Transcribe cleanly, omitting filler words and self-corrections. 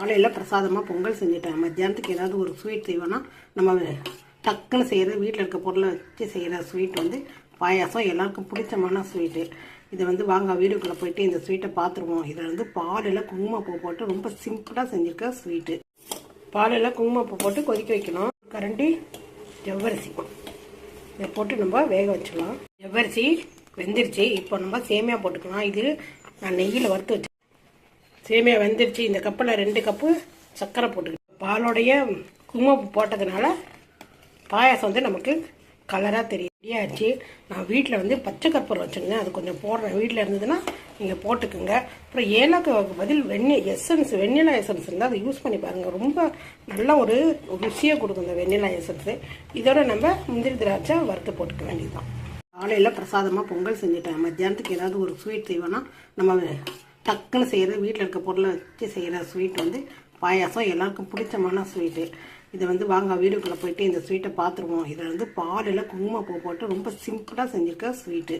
காலையில் பிரசாதமாக பொங்கல் செஞ்சுட்டேன். மத்தியானத்துக்கு ஏதாவது ஒரு ஸ்வீட் செய்வோன்னா நம்ம டக்குன்னு செய்கிறது வீட்டில் இருக்க பொருளை வச்சு செய்கிற ஸ்வீட் வந்து பாயாசம். எல்லாருக்கும் பிடிச்சமான ஸ்வீட்டு. இதை வந்து வாங்க வீடியோக்குள்ளே போயிட்டு இந்த ஸ்வீட்டை பார்த்துருவோம். இதில் வந்து பாலில் குங்குமப்பூ போட்டு ரொம்ப சிம்பிளாக செஞ்சுருக்க ஸ்வீட்டு. பாலில் குங்குமப்பூ போட்டு கொதிக்க வைக்கணும். கரண்டி ஜவ்வரிசி இதை போட்டு நம்ம வேக வச்சுக்கலாம். ஜவ்வரிசி வெந்துருச்சு. இப்போ நம்ம சேமியா போட்டுக்கலாம். இது நான் நெய்யில் வறுத்து வச்சேன். சேமியா வெந்துருச்சு. இந்த கப்பில் 2 கப்பு சர்க்கரை போட்டுக்கலாம். பாலோடைய குங்குமப்பூ போட்டதுனால பாயாசம் வந்து நமக்கு கலராக தெரியாச்சு. நான் வீட்டில் வந்து பச்சை கற்பூரம் வச்சுருந்தேன், அது கொஞ்சம் போடுறேன். வீட்டில் இருந்ததுன்னா நீங்கள் போட்டுக்குங்க. அப்புறம் ஏலக்காய்க்கு பதில் வெண்ணிலா எசன்ஸ் இருந்தால் அதை யூஸ் பண்ணி பாருங்கள். ரொம்ப நல்ல ஒரு ருசியை கொடுக்கும் இந்த வெண்ணிலா எசன்ஸு. இதோட நம்ம முந்திரி திராட்சை வறுத்து போட்டுக்க வேண்டியதுதான். காலையில் பிரசாதமாக பொங்கல் செஞ்சுட்டேன். மத்தியானத்துக்கு ஏதாவது ஒரு ஸ்வீட் செய்வோன்னா நம்ம டக்குன்னு செய்கிறது வீட்டில் இருக்க பொருளை வச்சு செய்கிற ஸ்வீட் வந்து பாயாசம். எல்லாருக்கும் பிடிச்சமான ஸ்வீட்டு. இதை வந்து வாங்க வீடியோக்குள்ளே போயிட்டு இந்த ஸ்வீட்டை பார்த்துருவோம். இதில் வந்து பாலில் குங்குமப்பூ போட்டு ரொம்ப சிம்பிளாக செஞ்சுருக்க ஸ்வீட்டு.